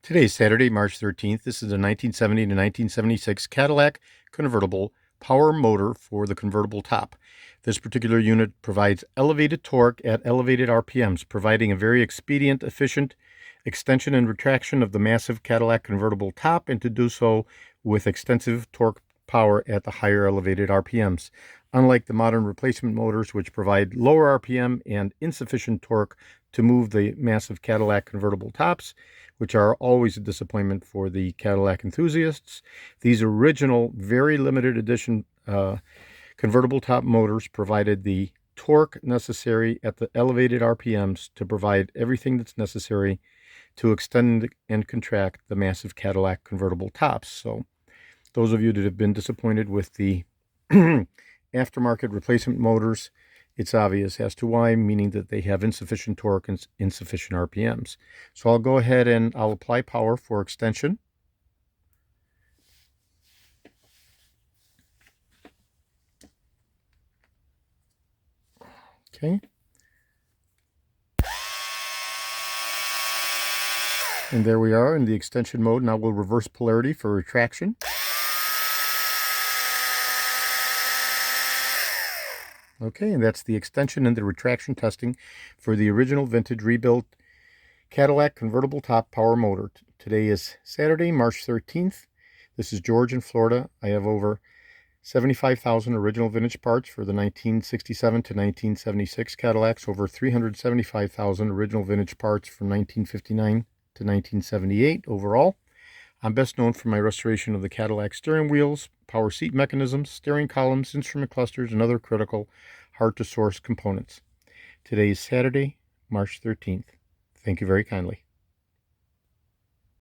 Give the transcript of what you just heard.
Today is Saturday, March 13th. This is a 1970 to 1976 Cadillac convertible power motor for the convertible top. This particular unit provides elevated torque at elevated RPMs, providing a very expedient, efficient extension and retraction of the massive Cadillac convertible top, and to do so with extensive torque power at the higher elevated RPMs. Unlike the modern replacement motors, which provide lower RPM and insufficient torque to move the massive Cadillac convertible tops, which are always a disappointment for the Cadillac enthusiasts, these original, very limited edition convertible top motors provided the torque necessary at the elevated RPMs to provide everything that's necessary to extend and contract the massive Cadillac convertible tops. So those of you that have been disappointed with the aftermarket replacement motors, it's obvious as to why, meaning that they have insufficient torque and insufficient RPMs. So I'll go ahead and I'll apply power for extension. Okay. And there we are in the extension mode. Now we'll reverse polarity for retraction. Okay, and that's the extension and the retraction testing for the original vintage rebuilt Cadillac convertible top power motor. Today is Saturday, March 13th. This is George in Florida. I have over 75,000 original vintage parts for the 1967 to 1976 Cadillacs, over 375,000 original vintage parts from 1959 to 1978 overall. I'm best known for my restoration of the Cadillac steering wheels, power seat mechanisms, steering columns, instrument clusters, and other critical, hard-to-source components. Today is Saturday, March 13th. Thank you very kindly.